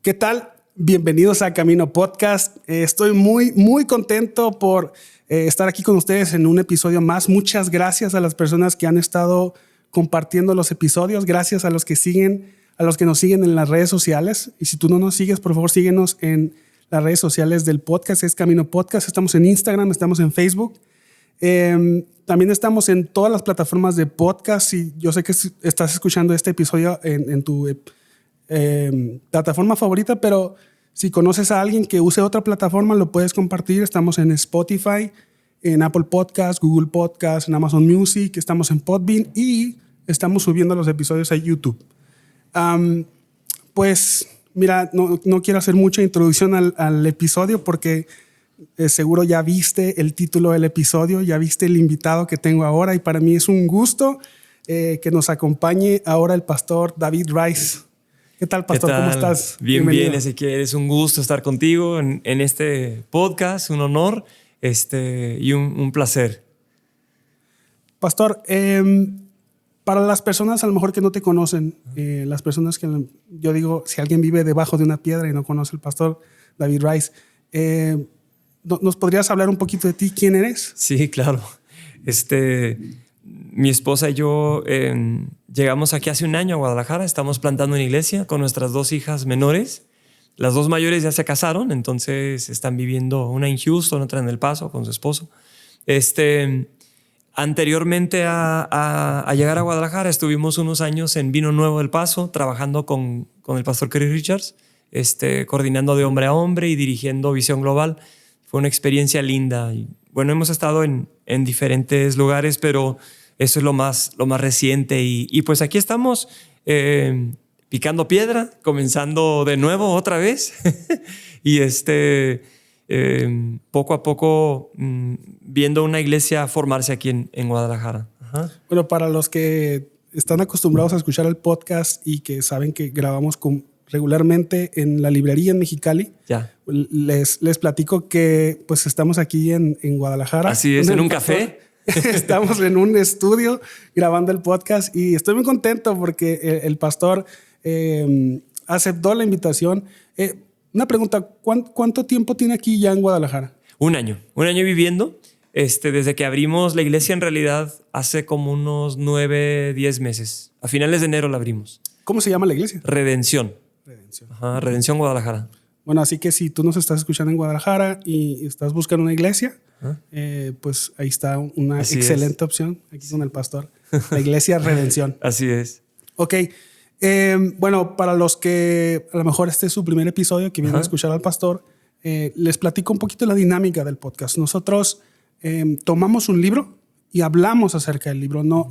¿Qué tal? Bienvenidos a Camino Podcast. Estoy muy contento por estar aquí con ustedes en un episodio más. Muchas gracias a las personas que han estado compartiendo los episodios. Gracias a los que nos siguen en las redes sociales. Y si tú no nos sigues, por favor, síguenos en las redes sociales del podcast. Es Camino Podcast. Estamos en Instagram, estamos en Facebook. También estamos en todas las plataformas de podcast. Y yo sé que estás escuchando este episodio en tu plataforma favorita, pero si conoces a alguien que use otra plataforma, lo puedes compartir. Estamos en Spotify, en Apple Podcasts, Google Podcasts, en Amazon Music, estamos en Podbean y estamos subiendo los episodios a YouTube. Pues mira, no quiero hacer mucha introducción al episodio porque seguro ya viste el título del episodio, ya viste el invitado que tengo ahora y para mí es un gusto que nos acompañe ahora el pastor David Rice. ¿Qué tal, pastor? ¿Cómo estás? Bien, Ezequiel. Es un gusto estar contigo en este podcast, un honor y un placer. Pastor, para las personas a lo mejor que no te conocen, las personas que yo digo, si alguien vive debajo de una piedra y no conoce al pastor David Rice, ¿nos podrías hablar un poquito de ti? ¿Quién eres? Sí, claro. Mi esposa y yo llegamos aquí hace un año a Guadalajara. Estamos plantando una iglesia con nuestras dos hijas menores. Las dos mayores ya se casaron, entonces están viviendo una en Houston, otra en El Paso con su esposo. Anteriormente a llegar a Guadalajara estuvimos unos años en Vino Nuevo del Paso trabajando con el pastor Kerry Richards, coordinando de hombre a hombre y dirigiendo Visión Global. Fue una experiencia linda. Y, bueno, hemos estado en diferentes lugares, pero eso es lo más reciente. Y pues aquí estamos picando piedra, comenzando de nuevo otra vez. Y poco a poco viendo una iglesia formarse aquí en Guadalajara. Ajá. Bueno, para los que están acostumbrados a escuchar el podcast y que saben que grabamos regularmente en la librería en Mexicali, ya. Les platico que pues estamos aquí en Guadalajara. Así es, en un café. Estamos en un estudio grabando el podcast y estoy muy contento porque el pastor aceptó la invitación. Una pregunta, ¿cuánto tiempo tiene aquí ya en Guadalajara? Un año viviendo. Desde que abrimos la iglesia, en realidad, hace como unos 9-10 meses. A finales de enero la abrimos. ¿Cómo se llama la iglesia? Redención. Ajá, Redención Guadalajara. Bueno, así que si tú nos estás escuchando en Guadalajara y estás buscando una iglesia, pues ahí está una excelente opción aquí con el pastor. La iglesia Redención. Así es. Ok. Bueno, para los que a lo mejor este es su primer episodio que vienen a escuchar al pastor, les platico un poquito la dinámica del podcast. Nosotros tomamos un libro y hablamos acerca del libro. No,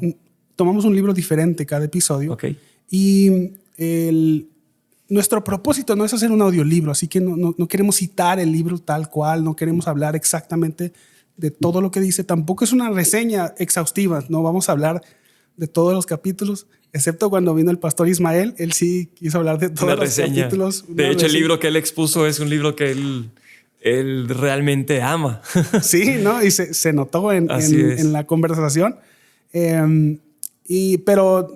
tomamos un libro diferente cada episodio. Okay. Y nuestro propósito no es hacer un audiolibro, así que no queremos citar el libro tal cual, no queremos hablar exactamente de todo lo que dice. Tampoco es una reseña exhaustiva, no vamos a hablar de todos los capítulos, excepto cuando vino el pastor Ismael, él sí quiso hablar de todos los capítulos. De hecho, el libro que él expuso es un libro que él realmente ama. Sí, ¿no? Y se notó en la conversación. Pero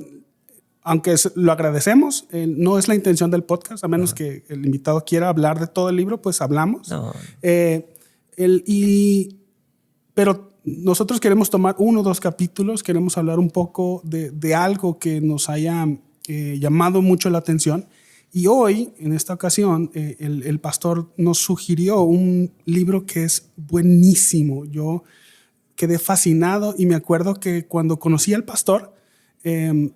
aunque lo agradecemos, no es la intención del podcast, a menos que el invitado quiera hablar de todo el libro, pues hablamos. No. Pero nosotros queremos tomar 1 o 2 capítulos, queremos hablar un poco de algo que nos haya llamado mucho la atención. Y hoy, en esta ocasión, el pastor nos sugirió un libro que es buenísimo. Yo quedé fascinado y me acuerdo que cuando conocí al pastor,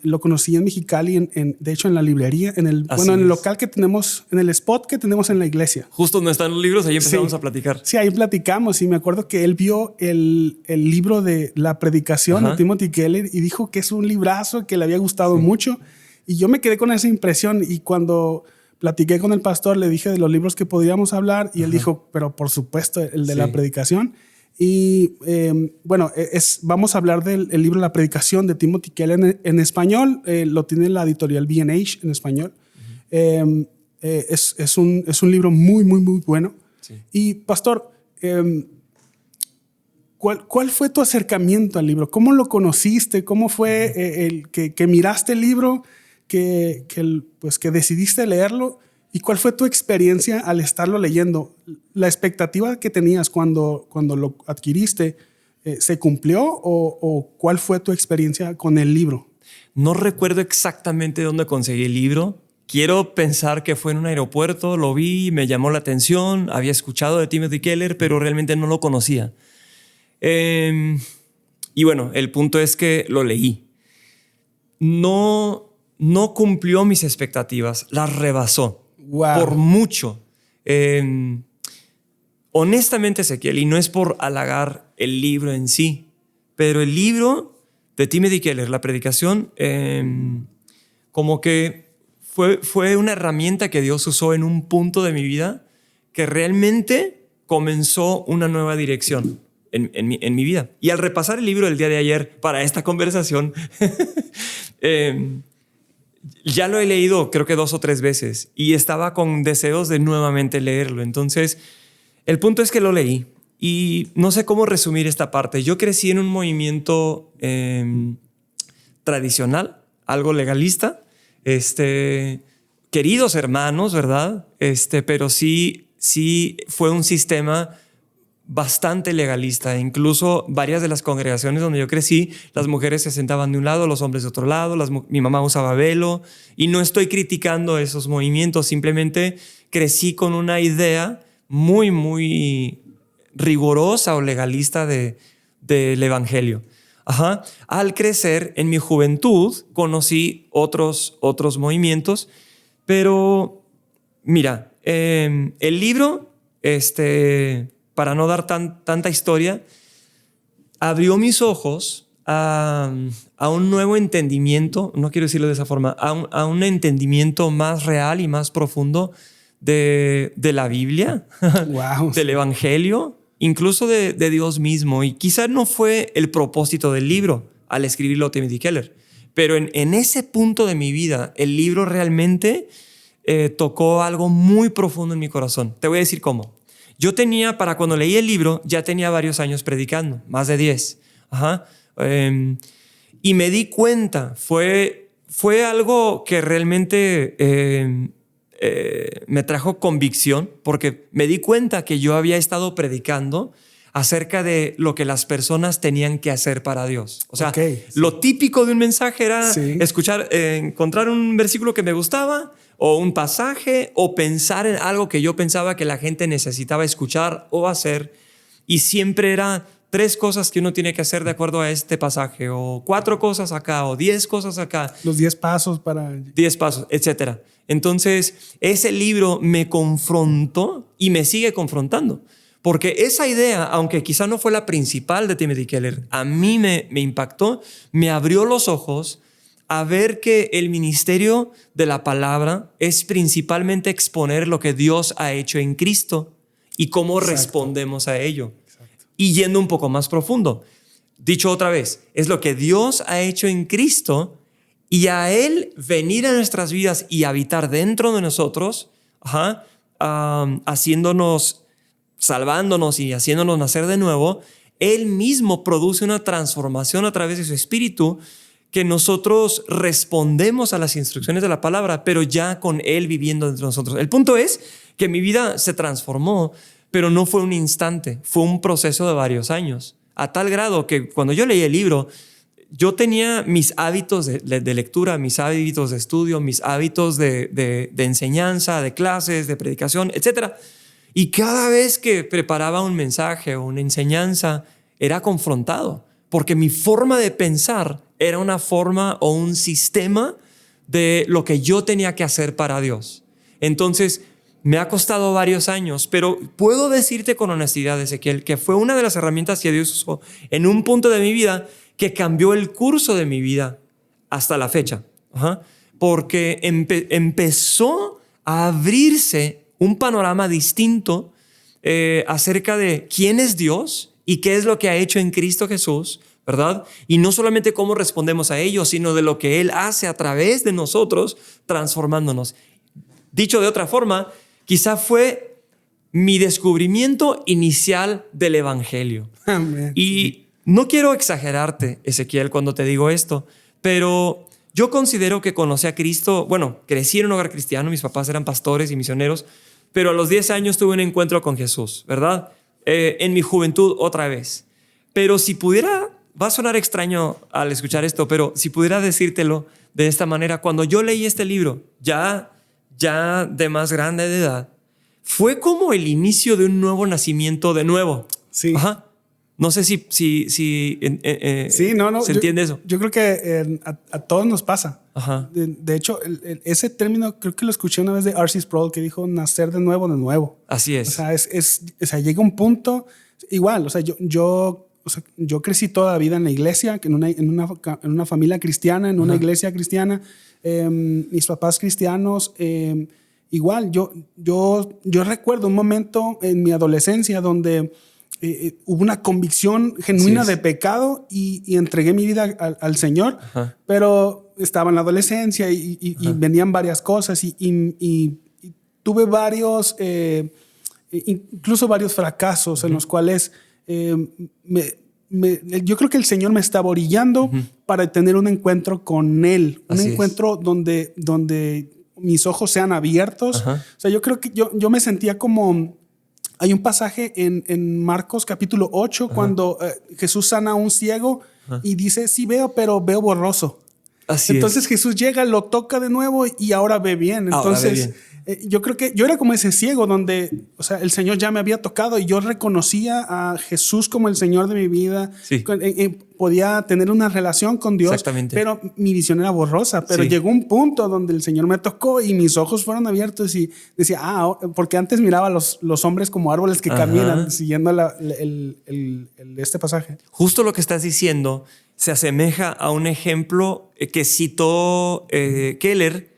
lo conocí en Mexicali, de hecho en la librería, en el local que tenemos, en el spot que tenemos en la iglesia. Justo donde están los libros, ahí empezamos a platicar. Sí, ahí platicamos y me acuerdo que él vio el libro de La Predicación de Timothy Keller y dijo que es un librazo que le había gustado mucho y yo me quedé con esa impresión y cuando platiqué con el pastor le dije de los libros que podíamos hablar y él dijo, pero por supuesto el de La Predicación. Y bueno, vamos a hablar del libro La Predicación de Timothy Keller en español. Lo tiene la editorial B&H en español. Es un libro muy bueno. Sí. Y pastor, ¿cuál fue tu acercamiento al libro? ¿Cómo lo conociste? ¿Cómo fue que miraste el libro, que decidiste leerlo? ¿Y cuál fue tu experiencia al estarlo leyendo? ¿La expectativa que tenías cuando lo adquiriste se cumplió o cuál fue tu experiencia con el libro? No recuerdo exactamente dónde conseguí el libro. Quiero pensar que fue en un aeropuerto, lo vi, me llamó la atención, había escuchado de Timothy Keller, pero realmente no lo conocía. Y bueno, el punto es que lo leí. No cumplió mis expectativas, las rebasó. Wow. Por mucho. Honestamente, Ezequiel, y no es por halagar el libro en sí, pero el libro de Timothy Keller, la predicación, como que fue una herramienta que Dios usó en un punto de mi vida que realmente comenzó una nueva dirección en mi vida. Y al repasar el libro del día de ayer para esta conversación, ya lo he leído creo que 2 o 3 veces y estaba con deseos de nuevamente leerlo. Entonces, el punto es que lo leí y no sé cómo resumir esta parte. Yo crecí en un movimiento tradicional, algo legalista, queridos hermanos, ¿verdad? Pero sí fue un sistema bastante legalista. Incluso varias de las congregaciones donde yo crecí, las mujeres se sentaban de un lado, los hombres de otro lado, mi mamá usaba velo, y no estoy criticando esos movimientos, simplemente crecí con una idea muy, muy rigurosa o legalista del evangelio. Ajá. Al crecer en mi juventud conocí otros movimientos, pero mira, el libro, para no dar tanta historia, abrió mis ojos a un nuevo entendimiento, no quiero decirlo de esa forma, a un entendimiento más real y más profundo de la Biblia, Wow. del Evangelio, incluso de Dios mismo. Y quizás no fue el propósito del libro al escribirlo Timothy Keller, pero en ese punto de mi vida, el libro realmente tocó algo muy profundo en mi corazón. Te voy a decir cómo. Yo tenía, para cuando leí el libro, ya tenía varios años predicando, más de 10. Ajá. Y me di cuenta, fue algo que realmente me trajo convicción, porque me di cuenta que yo había estado predicando acerca de lo que las personas tenían que hacer para Dios. O sea, Okay, sí. Lo típico de un mensaje era Sí. encontrar un versículo que me gustaba, o un pasaje, o pensar en algo que yo pensaba que la gente necesitaba escuchar o hacer, y siempre era 3 cosas que uno tiene que hacer de acuerdo a este pasaje, o 4 cosas acá, o 10 cosas acá. Los 10 pasos para... 10 pasos, etc. Entonces, ese libro me confrontó y me sigue confrontando. Porque esa idea, aunque quizá no fue la principal de Timothy Keller, a mí me impactó, me abrió los ojos a ver que el ministerio de la palabra es principalmente exponer lo que Dios ha hecho en Cristo y cómo Exacto. respondemos a ello. Exacto. Y yendo un poco más profundo, dicho otra vez, es lo que Dios ha hecho en Cristo, y a Él venir a nuestras vidas y habitar dentro de nosotros, haciéndonos, salvándonos y haciéndonos nacer de nuevo. Él mismo produce una transformación a través de su Espíritu, que nosotros respondemos a las instrucciones de la palabra, pero ya con Él viviendo dentro de nosotros. El punto es que mi vida se transformó, pero no fue un instante, fue un proceso de varios años, a tal grado que cuando yo leí el libro, yo tenía mis hábitos de lectura, mis hábitos de estudio, mis hábitos de enseñanza, de clases, de predicación, etc. Y cada vez que preparaba un mensaje o una enseñanza, era confrontado, porque mi forma de pensar era una forma o un sistema de lo que yo tenía que hacer para Dios. Entonces, me ha costado varios años, pero puedo decirte con honestidad, Ezequiel, que fue una de las herramientas que Dios usó en un punto de mi vida que cambió el curso de mi vida hasta la fecha. Porque empezó a abrirse un panorama distinto acerca de quién es Dios y qué es lo que ha hecho en Cristo Jesús, ¿verdad? Y no solamente cómo respondemos a ello, sino de lo que Él hace a través de nosotros, transformándonos. Dicho de otra forma, quizá fue mi descubrimiento inicial del Evangelio. Amén. Y no quiero exagerarte, Ezequiel, cuando te digo esto, pero Yo considero que conocí a Cristo, bueno, crecí en un hogar cristiano, mis papás eran pastores y misioneros, pero a los 10 años tuve un encuentro con Jesús, ¿verdad? En mi juventud otra vez. Pero si pudiera, va a sonar extraño al escuchar esto, pero si pudiera decírtelo de esta manera, cuando yo leí este libro, ya de más grande de edad, fue como el inicio de un nuevo nacimiento de nuevo. Sí. Ajá. No sé si sí, no. se entiende eso. Yo creo que a todos nos pasa. Ajá. De hecho, ese término creo que lo escuché una vez de R.C. Sproul, que dijo nacer de nuevo, de nuevo. Así es. O sea, llega un punto igual. O sea, yo crecí toda la vida en la iglesia, en una familia cristiana, en una iglesia cristiana. Mis papás cristianos. Igual, yo recuerdo un momento en mi adolescencia donde hubo una convicción genuina de pecado y entregué mi vida al Señor. Ajá. Pero estaba en la adolescencia y venían varias cosas y tuve varios, incluso varios fracasos en los cuales yo creo que el Señor me estaba orillando para tener un encuentro con Él, un encuentro donde mis ojos sean abiertos. Ajá. O sea, yo creo que yo me sentía como... Hay un pasaje en Marcos capítulo 8 Ajá. cuando Jesús sana a un ciego Ajá. y dice, sí veo, pero veo borroso. Así Entonces es. Jesús llega, lo toca de nuevo y ahora ve bien. Entonces yo creo que yo era como ese ciego donde, o sea, el Señor ya me había tocado y yo reconocía a Jesús como el Señor de mi vida. Sí. Podía tener una relación con Dios. Exactamente. Pero mi visión era borrosa. Pero llegó un punto donde el Señor me tocó y mis ojos fueron abiertos y decía, porque antes miraba a los hombres como árboles que Ajá. caminan siguiendo este pasaje. Justo lo que estás diciendo se asemeja a un ejemplo que citó Keller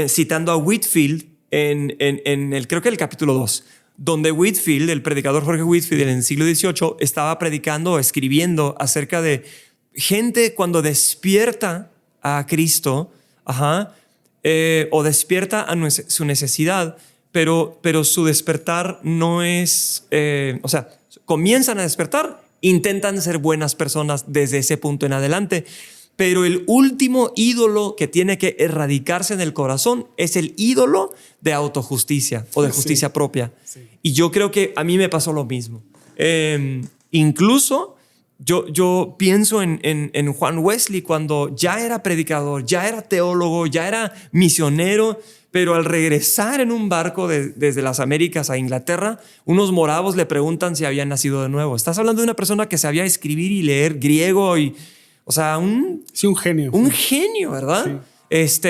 citando a Whitefield creo que el capítulo 2, donde Whitefield, el predicador Jorge Whitefield en el siglo XVIII, estaba predicando o escribiendo acerca de gente cuando despierta a Cristo, o despierta a su necesidad, pero su despertar no es, o sea, comienzan a despertar, intentan ser buenas personas desde ese punto en adelante. Pero el último ídolo que tiene que erradicarse en el corazón es el ídolo de autojusticia o de justicia propia. Sí. Y yo creo que a mí me pasó lo mismo. Incluso yo pienso en Juan Wesley cuando ya era predicador, ya era teólogo, ya era misionero, pero al regresar en un barco desde las Américas a Inglaterra, unos moravos le preguntan si había nacido de nuevo. Estás hablando de una persona que sabía escribir y leer griego y... O sea, un genio. Un genio, ¿verdad? Sí.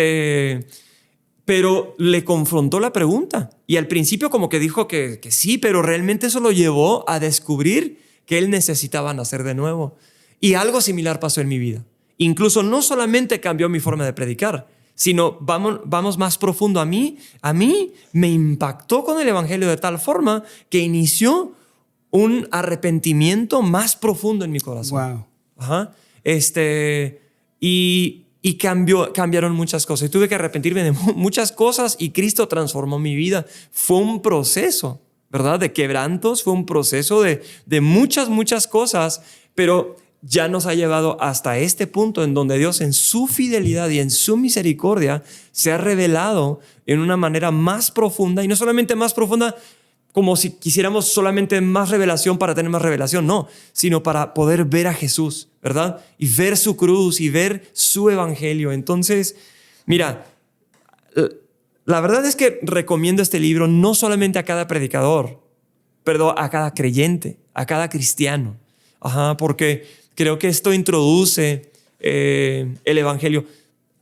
Pero le confrontó la pregunta. Y al principio como que dijo que sí, pero realmente eso lo llevó a descubrir que él necesitaba nacer de nuevo. Y algo similar pasó en mi vida. Incluso no solamente cambió mi forma de predicar, sino vamos más profundo. A mí me impactó con el evangelio de tal forma que inició un arrepentimiento más profundo en mi corazón. Wow. Ajá. Y cambiaron muchas cosas. Y tuve que arrepentirme de muchas cosas y Cristo transformó mi vida. Fue un proceso, ¿verdad? De quebrantos, fue un proceso de muchas cosas, pero ya nos ha llevado hasta este punto en donde Dios en su fidelidad y en su misericordia se ha revelado en una manera más profunda, y no solamente más profunda como si quisiéramos solamente más revelación para tener más revelación, no, sino para poder ver a Jesús, ¿verdad? Y ver su cruz y ver su evangelio. Entonces, mira, la verdad es que recomiendo este libro no solamente a cada predicador, pero a cada creyente, a cada cristiano, porque creo que esto introduce el evangelio.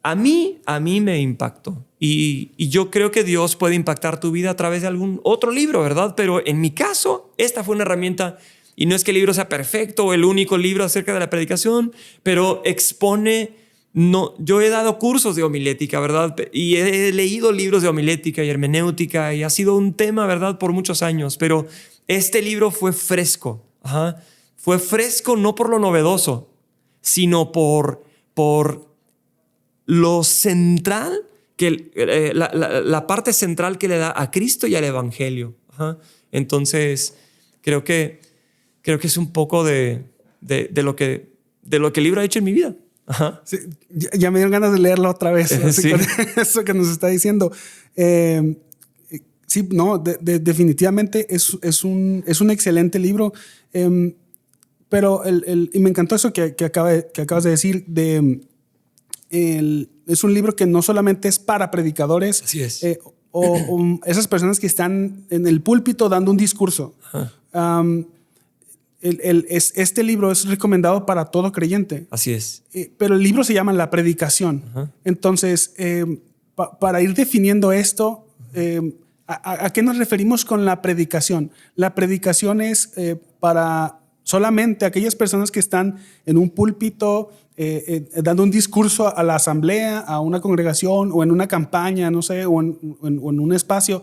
A mí me impactó. Y yo creo que Dios puede impactar tu vida a través de algún otro libro, ¿verdad? Pero en mi caso, esta fue una herramienta, y no es que el libro sea perfecto o el único libro acerca de la predicación, pero expone, yo he dado cursos de homilética, ¿verdad? Y he leído libros de homilética y hermenéutica y ha sido un tema, ¿verdad? Por muchos años, pero este libro fue fresco. Fue fresco no por lo novedoso, sino por lo central, la parte central que le da a Cristo y al evangelio. Entonces, creo que es un poco de lo que el libro ha hecho en mi vida. Ajá. Sí, ya me dieron ganas de leerlo otra vez. Sí. Con eso que nos está diciendo. Sí, no, definitivamente es un excelente libro. Pero y me encantó eso que acabas de decir. Es un libro que no solamente es para predicadores. Así es. O esas personas que están en el púlpito dando un discurso. Este libro es recomendado para todo creyente. Así es. Pero el libro se llama La Predicación. Ajá. Entonces, para ir definiendo esto, ¿a qué nos referimos con la predicación? La predicación es para solamente aquellas personas que están en un púlpito dando un discurso a la asamblea, a una congregación o en una campaña, no sé, o en un espacio,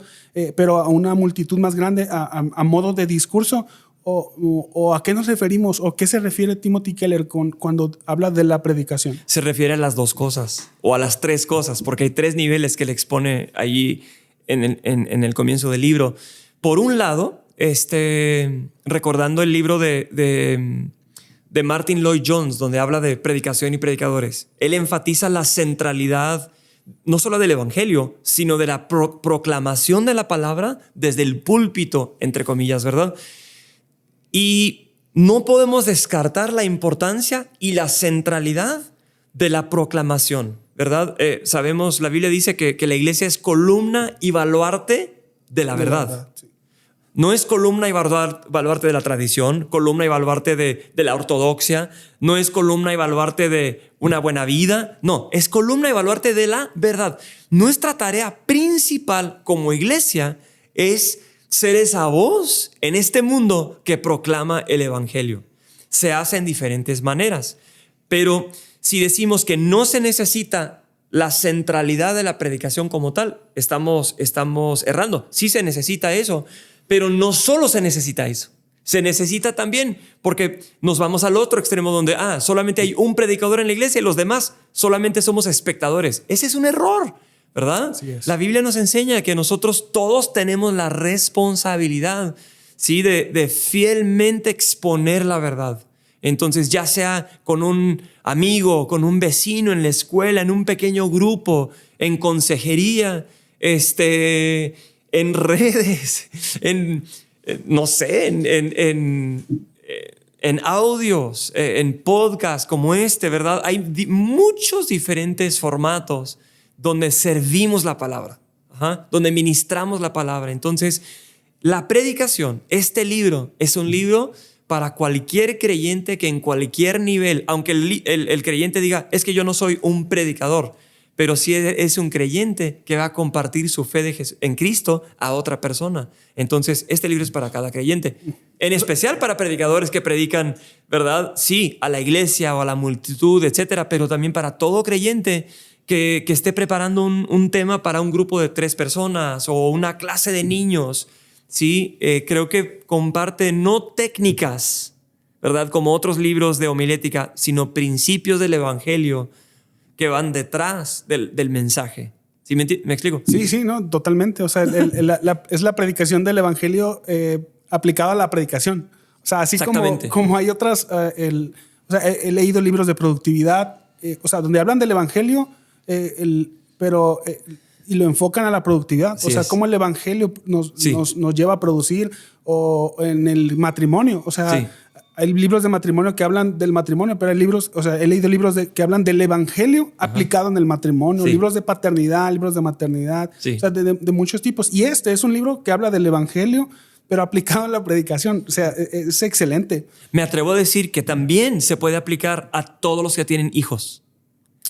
pero a una multitud más grande a modo de discurso. ¿O a qué nos referimos o qué se refiere Timothy Keller cuando habla de la predicación? Se refiere a las dos cosas o a las tres cosas, porque hay tres niveles que le expone allí en el comienzo del libro. Por un lado, recordando el libro de Martin Lloyd Jones, donde habla de predicación y predicadores, él enfatiza la centralidad no solo del evangelio, sino de la proclamación de la palabra desde el púlpito, entre comillas, ¿verdad? Y no podemos descartar la importancia y la centralidad de la proclamación, ¿verdad? Sabemos, la Biblia dice que la iglesia es columna y baluarte de la verdad. Sí. No es columna y baluarte de la tradición, columna y baluarte de la ortodoxia, no es columna y baluarte de una buena vida, no, es columna y baluarte de la verdad. Nuestra tarea principal como iglesia es ser esa voz en este mundo que proclama el evangelio. Se hace en diferentes maneras, pero si decimos que no se necesita la centralidad de la predicación como tal, estamos errando. Sí se necesita eso, pero no solo se necesita eso. Se necesita también, porque nos vamos al otro extremo donde solamente hay un predicador en la iglesia y los demás solamente somos espectadores. Ese es un error, ¿verdad? Así es. La Biblia nos enseña que nosotros todos tenemos la responsabilidad, ¿sí? de fielmente exponer la verdad. Entonces, ya sea con un amigo, con un vecino en la escuela, en un pequeño grupo, en consejería, en redes, no sé, en audios, en podcasts como ¿verdad? Hay muchos diferentes formatos donde servimos la palabra, donde ministramos la palabra. Entonces, la predicación, este libro es un libro para cualquier creyente que en cualquier nivel, aunque el creyente diga, es que yo no soy un predicador, pero sí es un creyente que va a compartir su fe en Cristo a otra persona. Entonces, este libro es para cada creyente. En especial para predicadores que predican, ¿verdad? Sí, a la iglesia o a la multitud, etcétera, pero también para todo creyente que esté preparando un tema para un grupo de 3 personas o una clase de niños. Sí, creo que comparte no técnicas, ¿verdad? Como otros libros de homilética, sino principios del evangelio que van detrás del mensaje. ¿Sí me explico? Sí, no, totalmente. O sea, es la predicación del evangelio aplicada a la predicación. O sea, así como hay otras, he leído libros de productividad, o sea, donde hablan del evangelio, pero y lo enfocan a la productividad. Sí, o sea, cómo el evangelio nos lleva a producir, o en el matrimonio. O sea, sí. Hay libros de matrimonio que hablan del matrimonio, pero hay libros, o sea, he leído libros que hablan del evangelio aplicado en el matrimonio, sí. libros de paternidad, libros de maternidad, sí. o sea, de muchos tipos. Y este es un libro que habla del evangelio, pero aplicado en la predicación. O sea, es excelente. Me atrevo a decir que también se puede aplicar a todos los que tienen hijos.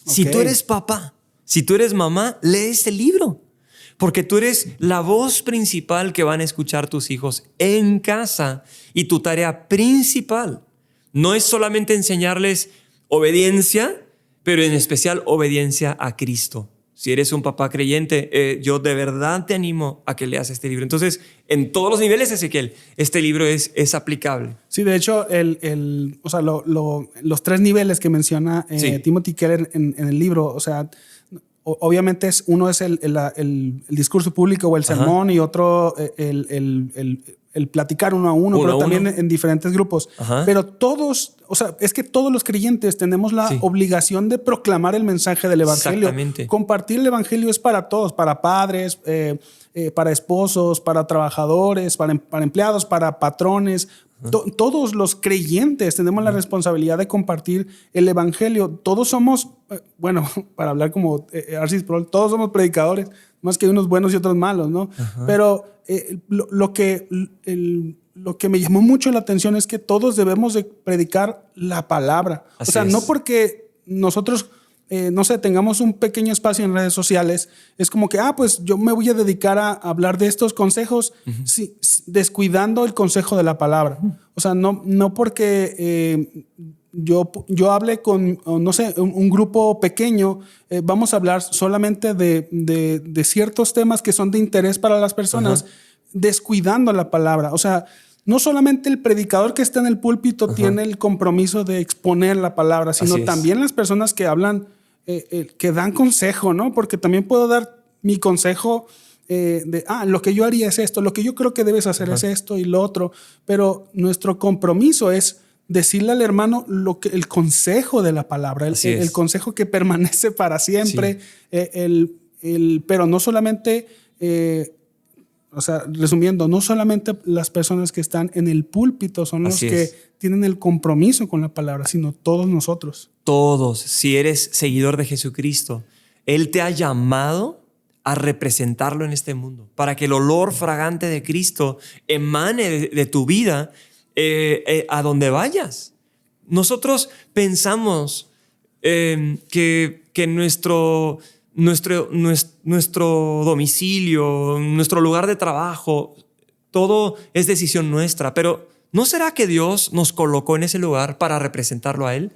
Okay. Si tú eres papá, si tú eres mamá, lee este libro. Porque tú eres la voz principal que van a escuchar tus hijos en casa. Y tu tarea principal no es solamente enseñarles obediencia, pero en especial obediencia a Cristo. Si eres un papá creyente, yo de verdad te animo a que leas este libro. Entonces, en todos los niveles, Ezequiel, este libro es aplicable. Sí, de hecho, o sea, los 3 niveles que menciona Timothy Keller en el libro, o sea, obviamente uno es el discurso público o el sermón, y otro el platicar uno a uno, pero también en diferentes grupos. Pero todos, o sea, es que todos los creyentes tenemos la obligación de proclamar el mensaje del evangelio. Exactamente. Compartir el evangelio es para todos, para padres, para esposos, para trabajadores, para empleados, para patrones. Todos los creyentes tenemos la responsabilidad de compartir el evangelio. Todos somos, bueno, para hablar como Arcis Prol, todos somos predicadores, más que unos buenos y otros malos, ¿no? Pero lo que me llamó mucho la atención es que todos debemos de predicar la palabra. Así o sea, es. no porque nosotros, no sé, tengamos un pequeño espacio en redes sociales, es como que, pues yo me voy a dedicar a hablar de estos consejos, descuidando el consejo de la palabra. O sea, no porque yo hable con, no sé, un grupo pequeño, vamos a hablar solamente de ciertos temas que son de interés para las personas, descuidando la palabra. O sea, no solamente el predicador que está en el púlpito tiene el compromiso de exponer la palabra, sino también las personas que hablan, que dan consejo, ¿no? Porque también puedo dar mi consejo lo que yo haría es esto, lo que yo creo que debes hacer es esto y lo otro, pero nuestro compromiso es decirle al hermano el consejo de la palabra, el consejo que permanece para siempre, pero no solamente... o sea, resumiendo, no solamente las personas que están en el púlpito son los que tienen el compromiso con la palabra, sino todos nosotros. Todos, si eres seguidor de Jesucristo, Él te ha llamado a representarlo en este mundo, para que el olor fragante de Cristo emane de tu vida a donde vayas. Nosotros pensamos que nuestro domicilio, nuestro lugar de trabajo, todo es decisión nuestra, pero ¿no será que Dios nos colocó en ese lugar para representarlo a Él?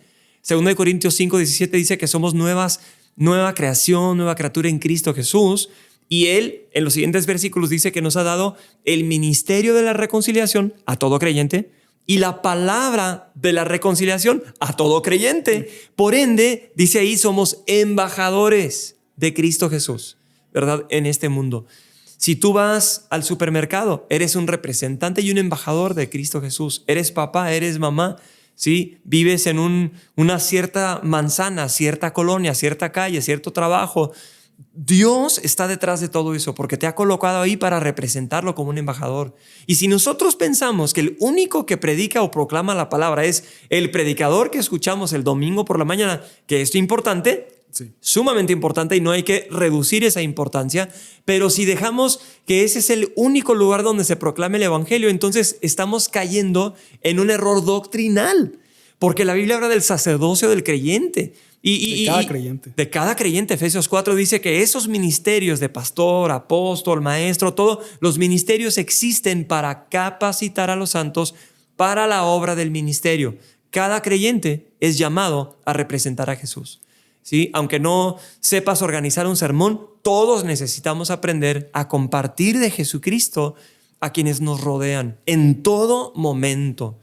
2 Corintios 5:17 dice que somos nueva creación, nueva criatura en Cristo Jesús, y Él en los siguientes versículos dice que nos ha dado el ministerio de la reconciliación a todo creyente y la palabra de la reconciliación a todo creyente. Por ende, dice ahí, somos embajadores de Cristo Jesús, ¿verdad? En este mundo. Si tú vas al supermercado, eres un representante y un embajador de Cristo Jesús. Eres papá, eres mamá, ¿sí? Vives en una cierta manzana, cierta colonia, cierta calle, cierto trabajo. Dios está detrás de todo eso porque te ha colocado ahí para representarlo como un embajador. Y si nosotros pensamos que el único que predica o proclama la palabra es el predicador que escuchamos el domingo por la mañana, que esto es importante, sumamente importante, y no hay que reducir esa importancia, pero si dejamos que ese es el único lugar donde se proclame el evangelio, entonces estamos cayendo en un error doctrinal, porque la Biblia habla del sacerdocio del creyente. De cada creyente. Efesios 4 dice que esos ministerios de pastor, apóstol, maestro, todos los ministerios existen para capacitar a los santos para la obra del ministerio. Cada creyente es llamado a representar a Jesús. ¿Sí? Aunque no sepas organizar un sermón, todos necesitamos aprender a compartir de Jesucristo a quienes nos rodean en todo momento.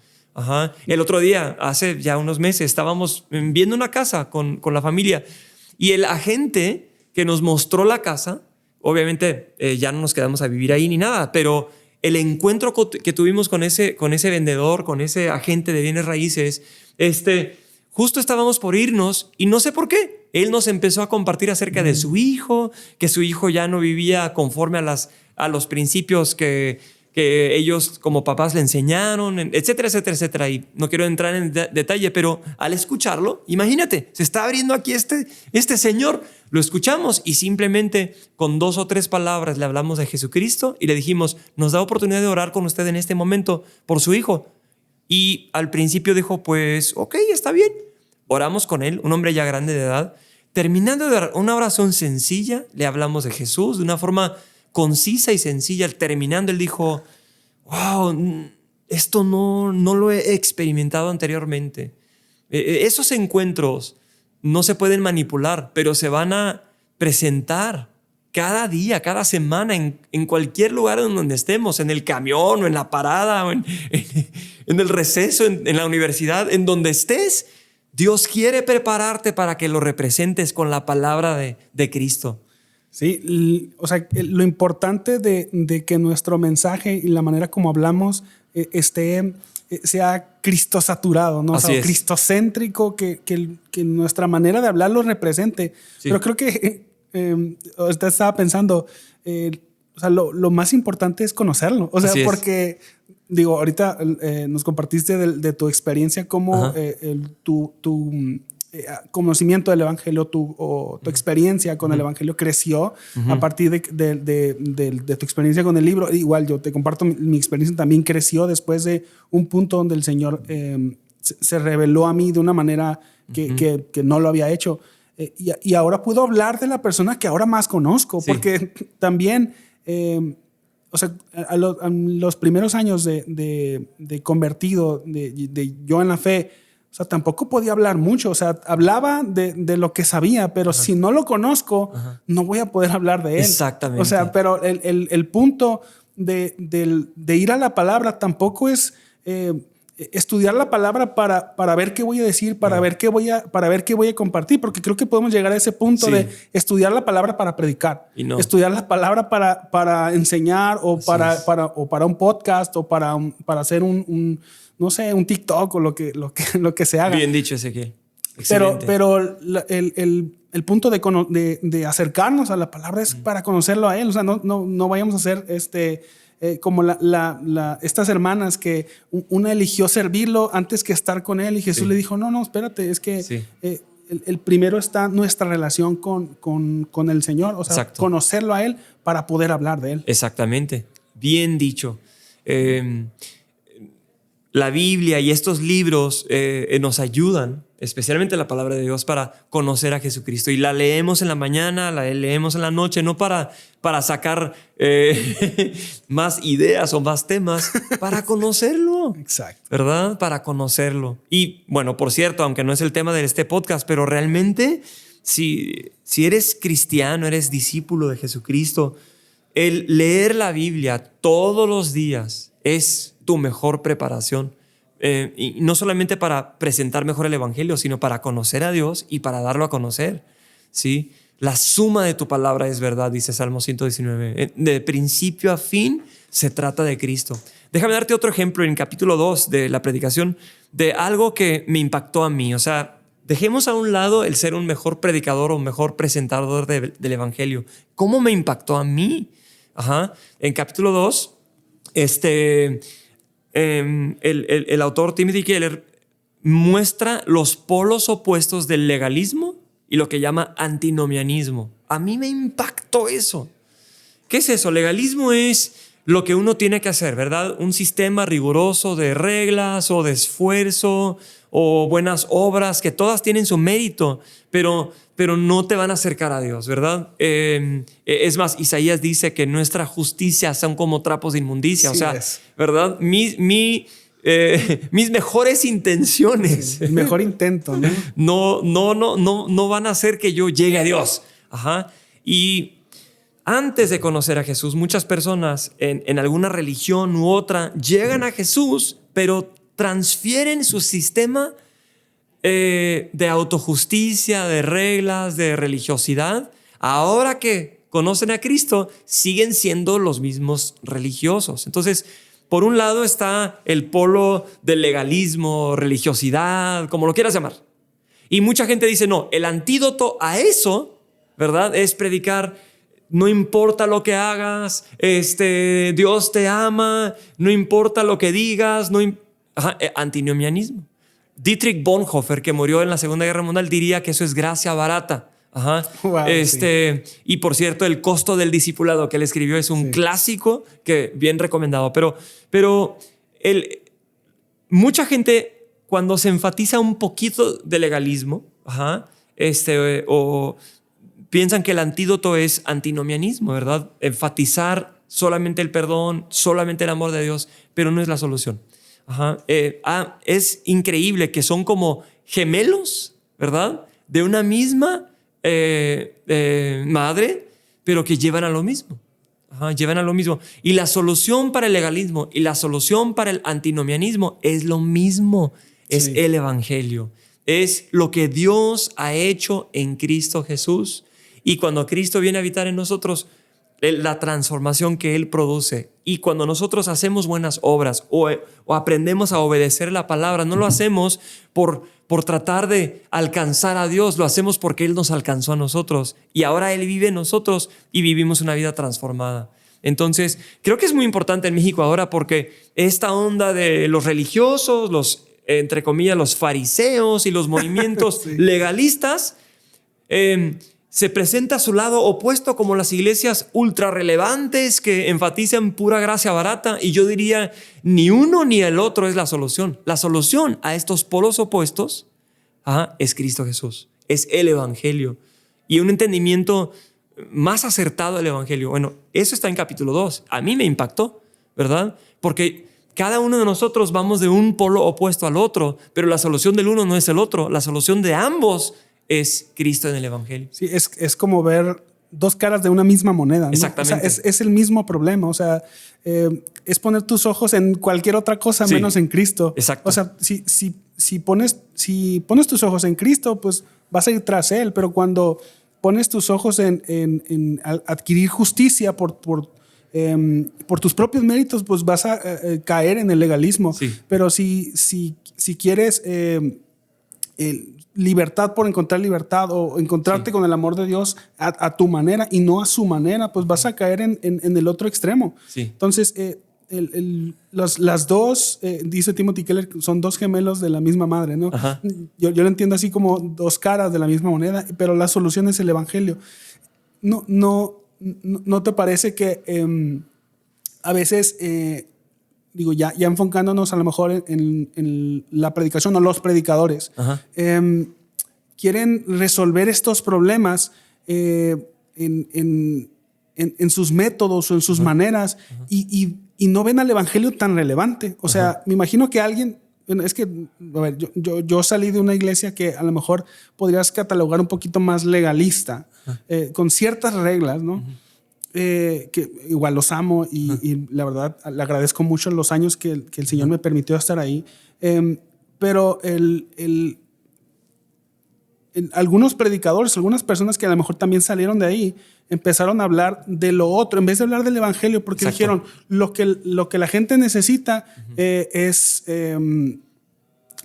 El otro día, hace ya unos meses, estábamos viendo una casa con la familia y el agente que nos mostró la casa, obviamente ya no nos quedamos a vivir ahí ni nada, pero el encuentro que tuvimos con ese vendedor, con ese agente de bienes raíces, justo estábamos por irnos y no sé por qué. Él nos empezó a compartir acerca de su hijo, que su hijo ya no vivía conforme a los principios que ellos como papás le enseñaron, etcétera, etcétera, etcétera. Y no quiero entrar en detalle, pero al escucharlo, imagínate, se está abriendo aquí este señor. Lo escuchamos y simplemente con 2 o 3 palabras le hablamos de Jesucristo y le dijimos, nos da oportunidad de orar con usted en este momento por su hijo. Y al principio dijo, pues, ok, está bien. Oramos con él, un hombre ya grande de edad. Terminando de dar una oración sencilla, le hablamos de Jesús de una forma concisa y sencilla. Terminando, él dijo, wow, esto no lo he experimentado anteriormente. Esos encuentros no se pueden manipular, pero se van a presentar cada día, cada semana, en cualquier lugar en donde estemos, en el camión o en la parada o en el receso, en la universidad, en donde estés. Dios quiere prepararte para que lo representes con la palabra de Cristo. Sí, o sea, lo importante de que nuestro mensaje y la manera como hablamos sea cristosaturado, ¿no? O sea, cristocéntrico, que nuestra manera de hablar lo represente. Sí. Pero creo que usted estaba pensando, o sea, lo más importante es conocerlo. O sea, porque, digo, ahorita nos compartiste de tu experiencia, como tu conocimiento del evangelio, tu experiencia con el evangelio creció a partir de tu experiencia con el libro. Igual yo te comparto, mi experiencia también creció después de un punto donde el Señor se reveló a mí de una manera que no lo había hecho. Y ahora puedo hablar de la persona que ahora más conozco, porque también, o sea, a los primeros años de convertido, de yo en la fe, o sea, tampoco podía hablar mucho. O sea, hablaba de lo que sabía, pero si no lo conozco, no voy a poder hablar de él. Exactamente. O sea, pero el punto de ir a la palabra tampoco es estudiar la palabra para ver qué voy a decir, para ver qué voy a compartir, porque creo que podemos llegar a ese punto de estudiar la palabra para predicar, estudiar la palabra para enseñar o para un podcast o para hacer no sé, un TikTok o lo que se haga. Bien dicho, Ezequiel. Excelente. Pero el punto de acercarnos a la palabra es para conocerlo a él. O sea, no vayamos a ser como estas hermanas que una eligió servirlo antes que estar con él, y Jesús le dijo, no, espérate, es que el primero está nuestra relación con el Señor. O sea, conocerlo a él para poder hablar de él. Exactamente. Bien dicho. La Biblia y estos libros nos ayudan, especialmente la palabra de Dios, para conocer a Jesucristo. Y la leemos en la mañana, la leemos en la noche, no para sacar más ideas o más temas, para conocerlo. Exacto. ¿Verdad? Para conocerlo. Y bueno, por cierto, aunque no es el tema de este podcast, pero realmente si eres cristiano, eres discípulo de Jesucristo, el leer la Biblia todos los días es tu mejor preparación. Y no solamente para presentar mejor el evangelio, sino para conocer a Dios y para darlo a conocer. ¿Sí? La suma de tu palabra es verdad, dice Salmo 119. De principio a fin se trata de Cristo. Déjame darte otro ejemplo en capítulo 2 de la predicación de algo que me impactó a mí. O sea, dejemos a un lado el ser un mejor predicador o un mejor presentador del evangelio. ¿Cómo me impactó a mí? En capítulo 2, el autor Timothy Keller muestra los polos opuestos del legalismo y lo que llama antinomianismo. A mí me impactó eso. ¿Qué es eso? Legalismo es lo que uno tiene que hacer, ¿verdad? Un sistema riguroso de reglas o de esfuerzo o buenas obras que todas tienen su mérito, pero no te van a acercar a Dios, ¿verdad? Es más, Isaías dice que nuestra justicia son como trapos de inmundicia. Sí, o sea, ¿verdad? Mis mejores intenciones. El mejor intento, ¿no? No van a hacer que yo llegue a Dios. Y antes de conocer a Jesús, muchas personas en alguna religión u otra llegan a Jesús, pero transfieren su sistema de autojusticia, de reglas, de religiosidad. Ahora que conocen a Cristo, siguen siendo los mismos religiosos. Entonces, por un lado está el polo del legalismo, religiosidad, como lo quieras llamar. Y mucha gente dice, no, el antídoto a eso, ¿verdad?, es predicar: no importa lo que hagas, Dios te ama, no importa lo que digas, antinomianismo. Dietrich Bonhoeffer, que murió en la Segunda Guerra Mundial, diría que eso es gracia barata. Wow, sí. Y por cierto, El costo del discipulado, que él escribió, es un clásico que bien recomendado. Pero mucha gente, cuando se enfatiza un poquito de legalismo, o piensan que el antídoto es antinomianismo, ¿verdad? Enfatizar solamente el perdón, solamente el amor de Dios, pero no es la solución. Es increíble que son como gemelos, ¿verdad?, de una misma madre, pero que llevan a lo mismo. Llevan a lo mismo. Y la solución para el legalismo y la solución para el antinomianismo es lo mismo. Es el evangelio. Es lo que Dios ha hecho en Cristo Jesús. Y cuando Cristo viene a habitar en nosotros, la transformación que Él produce. Y cuando nosotros hacemos buenas obras o aprendemos a obedecer la palabra, no lo hacemos por tratar de alcanzar a Dios, lo hacemos porque Él nos alcanzó a nosotros y ahora Él vive en nosotros y vivimos una vida transformada. Entonces, creo que es muy importante en México ahora porque esta onda de los religiosos, los, entre comillas, los fariseos y los movimientos sí. legalistas, se presenta a su lado opuesto como las iglesias ultra relevantes que enfatizan pura gracia barata, y yo diría ni uno ni el otro es la solución. La solución a estos polos opuestos es Cristo Jesús, es el evangelio y un entendimiento más acertado del evangelio. Bueno, eso está en capítulo 2. A mí me impactó, ¿verdad? Porque cada uno de nosotros vamos de un polo opuesto al otro, pero la solución del uno no es el otro, la solución de ambos es Cristo en el evangelio. Sí, es como ver dos caras de una misma moneda, ¿no? Exactamente. O sea, es el mismo problema. O sea, es poner tus ojos en cualquier otra cosa menos en Cristo. Exacto. O sea, si pones tus ojos en Cristo, pues vas a ir tras Él. Pero cuando pones tus ojos en adquirir justicia por tus propios méritos, pues vas a caer en el legalismo. Sí. Pero si quieres libertad por encontrar libertad o encontrarte con el amor de Dios a tu manera y no a su manera, pues vas a caer en el otro extremo. Sí. Entonces, las dos, dice Timothy Keller, son dos gemelos de la misma madre, ¿no? Yo lo entiendo así como dos caras de la misma moneda, pero la solución es el evangelio. ¿No te parece que a veces... digo, ya enfocándonos a lo mejor en la predicación o los predicadores, quieren resolver estos problemas en sus métodos o en sus maneras y no ven al evangelio tan relevante? O sea, me imagino que alguien... Es que, a ver, yo salí de una iglesia que a lo mejor podrías catalogar un poquito más legalista, con ciertas reglas, ¿no? Que igual los amo y la verdad le agradezco mucho los años que el Señor me permitió estar ahí. Pero algunos predicadores, algunas personas que a lo mejor también salieron de ahí, empezaron a hablar de lo otro en vez de hablar del evangelio, porque dijeron lo que la gente necesita es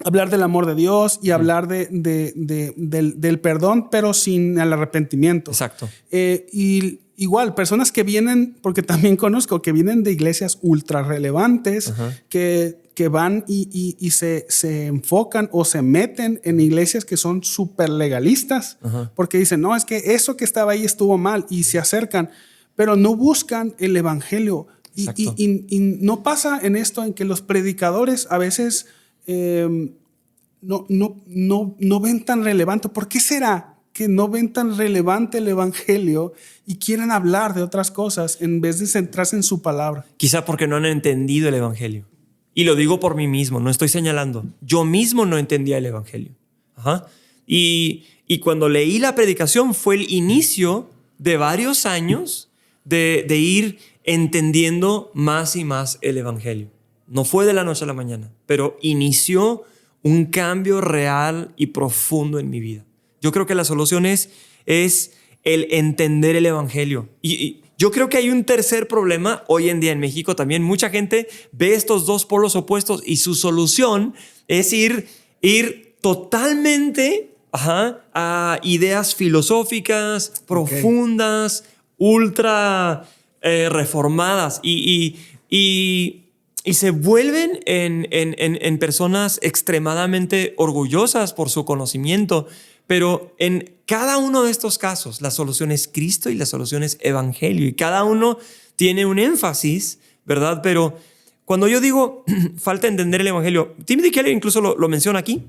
hablar del amor de Dios y hablar del perdón, pero sin el arrepentimiento. Exacto. Y igual, personas que vienen, porque también conozco, que vienen de iglesias ultra relevantes, que van y se enfocan o se meten en iglesias que son súper legalistas, porque dicen, no, es que eso que estaba ahí estuvo mal, y se acercan, pero no buscan el evangelio. Y no pasa en esto en que los predicadores a veces no ven tan relevante. ¿Por qué será que no ven tan relevante el evangelio y quieren hablar de otras cosas en vez de centrarse en su palabra? Quizá porque no han entendido el evangelio. Y lo digo por mí mismo, no estoy señalando. Yo mismo no entendía el evangelio. Y cuando leí la predicación fue el inicio de varios años de ir entendiendo más y más el evangelio. No fue de la noche a la mañana, pero inició un cambio real y profundo en mi vida. Yo creo que la solución es el entender el evangelio. Y yo creo que hay un tercer problema hoy en día en México también. Mucha gente ve estos dos polos opuestos y su solución es ir totalmente a ideas filosóficas, profundas, ultra reformadas y se vuelven en personas extremadamente orgullosas por su conocimiento. Pero en cada uno de estos casos, la solución es Cristo y la solución es evangelio. Y cada uno tiene un énfasis, ¿verdad? Pero cuando yo digo falta entender el evangelio, Timothy Keller incluso lo menciona aquí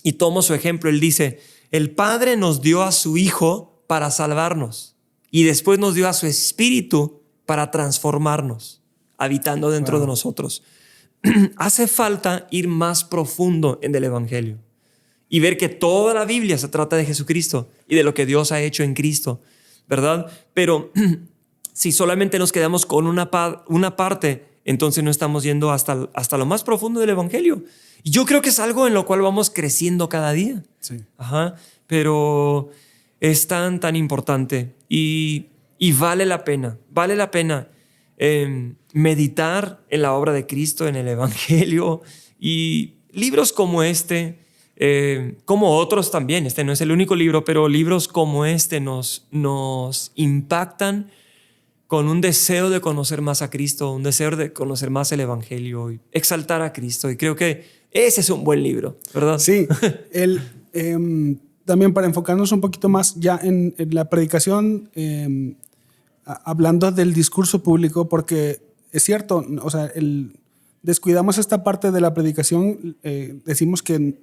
y tomo su ejemplo. Él dice, el Padre nos dio a su Hijo para salvarnos y después nos dio a su Espíritu para transformarnos, habitando dentro de nosotros. Hace falta ir más profundo en el evangelio y ver que toda la Biblia se trata de Jesucristo y de lo que Dios ha hecho en Cristo, ¿verdad? Pero si solamente nos quedamos con una parte, entonces no estamos yendo hasta lo más profundo del evangelio. Y yo creo que es algo en lo cual vamos creciendo cada día. Sí. Pero es tan importante. Y Y vale la pena meditar en la obra de Cristo, en el Evangelio, y libros como este, como otros también. Este no es el único libro, pero libros como este nos impactan con un deseo de conocer más a Cristo, un deseo de conocer más el Evangelio y exaltar a Cristo. Y creo que ese es un buen libro, ¿verdad? Sí, también para enfocarnos un poquito más ya en la predicación, hablando del discurso público, porque es cierto, o sea, descuidamos esta parte de la predicación, decimos que,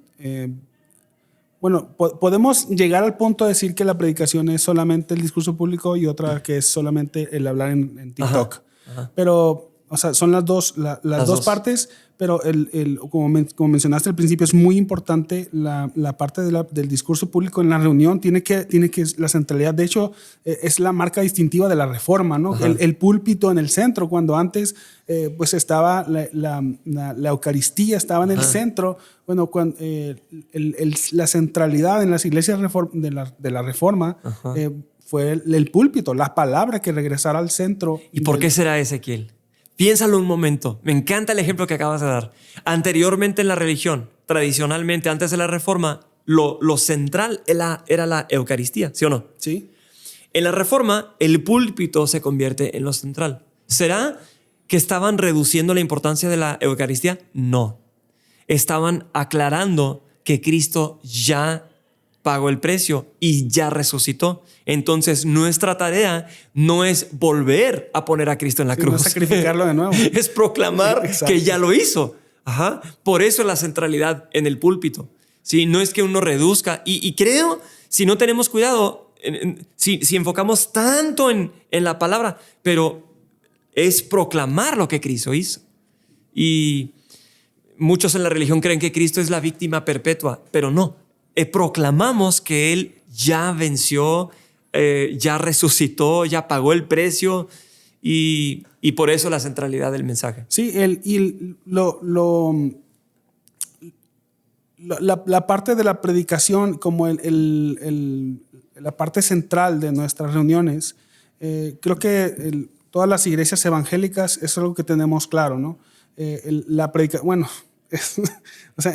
podemos llegar al punto de decir que la predicación es solamente el discurso público y otra que es solamente el hablar en TikTok. Ajá. Pero, o sea, son las dos partes, pero como mencionaste al principio, es muy importante la parte del discurso público en la reunión. Tiene que la centralidad, de hecho, es la marca distintiva de la Reforma, ¿no? El púlpito en el centro, cuando antes pues estaba la Eucaristía, estaba en el centro. Bueno, cuando, la centralidad en las iglesias de la Reforma fue el púlpito, la palabra que regresara al centro. ¿Y por qué será, Ezequiel? Piénsalo un momento. Me encanta el ejemplo que acabas de dar. Anteriormente en la religión, tradicionalmente, antes de la Reforma, lo central era la Eucaristía, ¿sí o no? Sí. En la Reforma, el púlpito se convierte en lo central. ¿Será que estaban reduciendo la importancia de la Eucaristía? No. Estaban aclarando que Cristo ya pagó el precio y ya resucitó. Entonces, nuestra tarea no es volver a poner a Cristo en la cruz. No sacrificarlo de nuevo. Es proclamar que ya lo hizo. Ajá. Por eso es la centralidad en el púlpito. ¿Sí? No es que uno reduzca. Y creo, si no tenemos cuidado, si enfocamos tanto en la palabra, pero es proclamar lo que Cristo hizo. Y muchos en la religión creen que Cristo es la víctima perpetua, pero no. Proclamamos que Él ya venció, ya resucitó, ya pagó el precio y por eso la centralidad del mensaje. Sí, la parte de la predicación como la parte central de nuestras reuniones, creo que todas las iglesias evangélicas es algo que tenemos claro, ¿no? La predicación, bueno, o sea,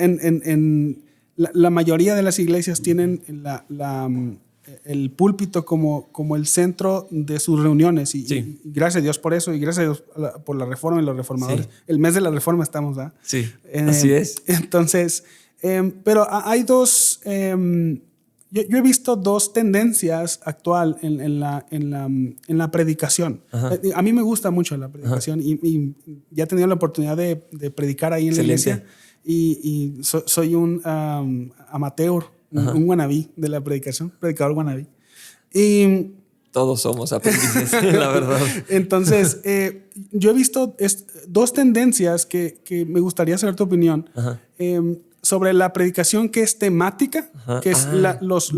la mayoría de las iglesias tienen el púlpito como el centro de sus reuniones y gracias a Dios por eso y gracias a Dios por la Reforma y los reformadores. Sí. El mes de la Reforma estamos, ¿verdad? Sí, así es. Entonces, pero hay dos... Yo he visto dos tendencias actual en la predicación. A mí me gusta mucho la predicación y ya he tenido la oportunidad de predicar ahí en la iglesia. Y soy un amateur, un wannabe de la predicación, predicador wannabe. Y todos somos aprendices, la verdad. Entonces, yo he visto dos tendencias que me gustaría saber tu opinión. Sobre la predicación que es temática, que es los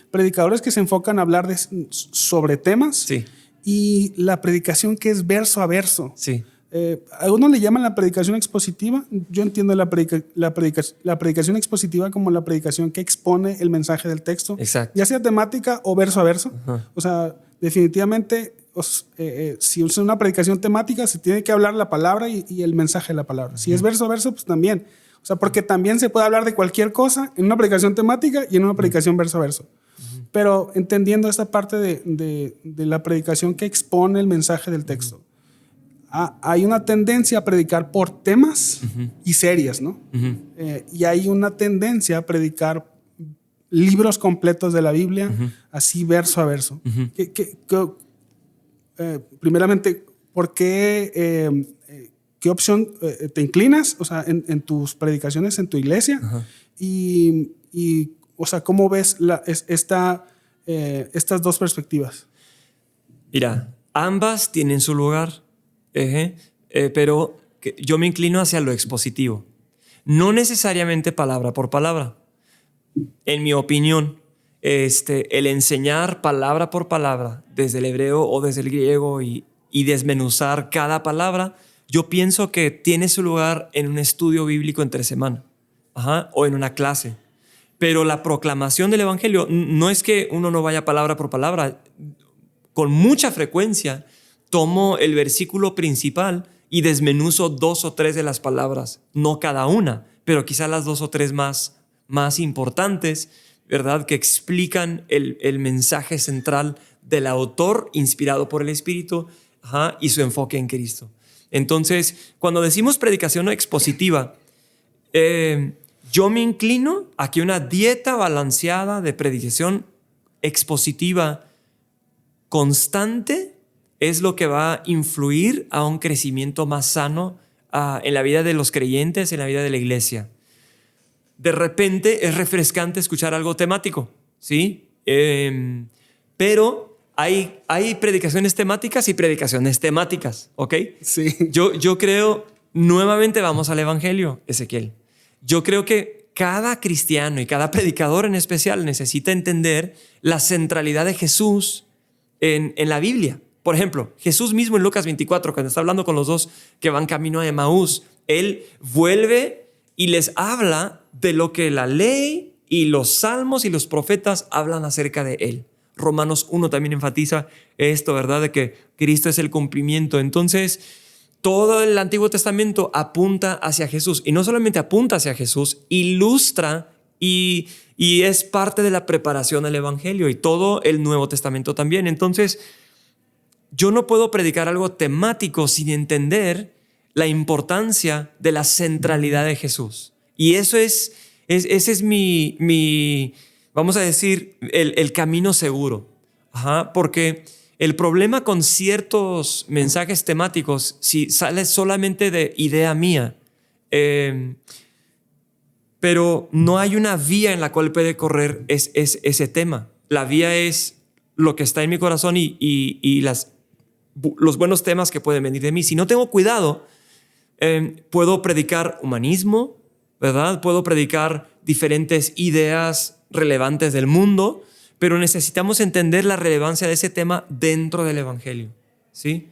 predicadores que se enfocan a hablar sobre temas, sí. Y la predicación que es verso a verso. Sí. Algunos le llaman la predicación expositiva. Yo entiendo la predicación expositiva como la predicación que expone el mensaje del texto. Exacto. Ya sea temática o verso a verso. O sea, definitivamente, si es una predicación temática, se tiene que hablar la palabra y el mensaje de la palabra. Si es verso a verso, pues también. O sea, porque también se puede hablar de cualquier cosa en una predicación temática y en una predicación verso a verso. Pero entendiendo esta parte de la predicación que expone el mensaje del texto. Hay una tendencia a predicar por temas y series, ¿no? Y hay una tendencia a predicar libros completos de la Biblia, así verso a verso. Primeramente, ¿por qué opción te inclinas? O sea, en tus predicaciones en tu iglesia. Y o sea, ¿cómo ves estas dos perspectivas? Mira, ambas tienen su lugar. Pero yo me inclino hacia lo expositivo. No necesariamente palabra por palabra. En mi opinión, el enseñar palabra por palabra desde el hebreo o desde el griego y desmenuzar cada palabra, yo pienso que tiene su lugar en un estudio bíblico entre semana o en una clase. Pero la proclamación del evangelio no es que uno no vaya palabra por palabra. Con mucha frecuencia tomo el versículo principal y desmenuzo 2 o 3 de las palabras, no cada una, pero quizás las 2 o 3 más importantes, ¿verdad? Que explican el mensaje central del autor inspirado por el Espíritu, y su enfoque en Cristo. Entonces, cuando decimos predicación expositiva, yo me inclino a que una dieta balanceada de predicación expositiva constante es lo que va a influir a un crecimiento más sano en la vida de los creyentes, en la vida de la iglesia. De repente es refrescante escuchar algo temático, ¿sí? Pero hay predicaciones temáticas y predicaciones temáticas, ¿ok? Sí. Yo creo, nuevamente vamos al Evangelio, Ezequiel. Yo creo que cada cristiano y cada predicador en especial necesita entender la centralidad de Jesús en la Biblia. Por ejemplo, Jesús mismo en Lucas 24, cuando está hablando con los dos que van camino a Emaús, Él vuelve y les habla de lo que la ley y los salmos y los profetas hablan acerca de Él. Romanos 1 también enfatiza esto, ¿verdad? De que Cristo es el cumplimiento. Entonces, todo el Antiguo Testamento apunta hacia Jesús. Y no solamente apunta hacia Jesús, ilustra y es parte de la preparación del Evangelio, y todo el Nuevo Testamento también. Entonces, yo no puedo predicar algo temático sin entender la importancia de la centralidad de Jesús. Y ese es mi vamos a decir, el camino seguro. Porque el problema con ciertos mensajes temáticos, si sale solamente de idea mía, pero no hay una vía en la cual puede correr ese tema. La vía es lo que está en mi corazón y los buenos temas que pueden venir de mí. Si no tengo cuidado, puedo predicar humanismo, ¿verdad? Puedo predicar diferentes ideas relevantes del mundo, pero necesitamos entender la relevancia de ese tema dentro del Evangelio, ¿sí?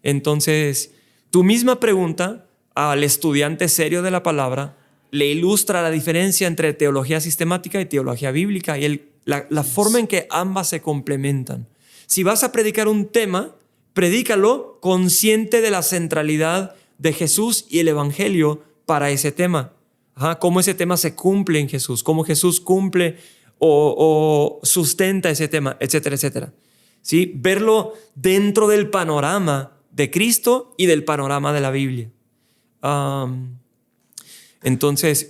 Entonces, tu misma pregunta al estudiante serio de la palabra le ilustra la diferencia entre teología sistemática y teología bíblica y la forma en que ambas se complementan. Si vas a predicar un tema, predícalo consciente de la centralidad de Jesús y el Evangelio para ese tema. Cómo ese tema se cumple en Jesús, cómo Jesús cumple o sustenta ese tema, etcétera, etcétera. ¿Sí? Verlo dentro del panorama de Cristo y del panorama de la Biblia. Entonces,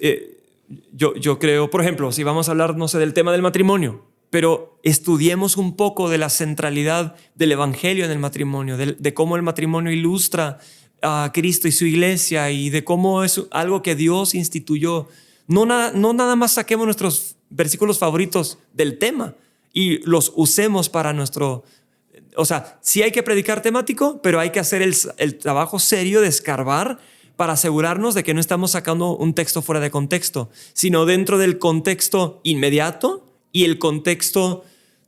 yo creo, por ejemplo, si vamos a hablar, no sé, del tema del matrimonio, pero estudiemos un poco de la centralidad del Evangelio en el matrimonio, de cómo el matrimonio ilustra a Cristo y su iglesia y de cómo es algo que Dios instituyó. No nada más saquemos nuestros versículos favoritos del tema y los usemos para nuestro... O sea, sí hay que predicar temático, pero hay que hacer el trabajo serio de escarbar para asegurarnos de que no estamos sacando un texto fuera de contexto, sino dentro del contexto inmediato y el contexto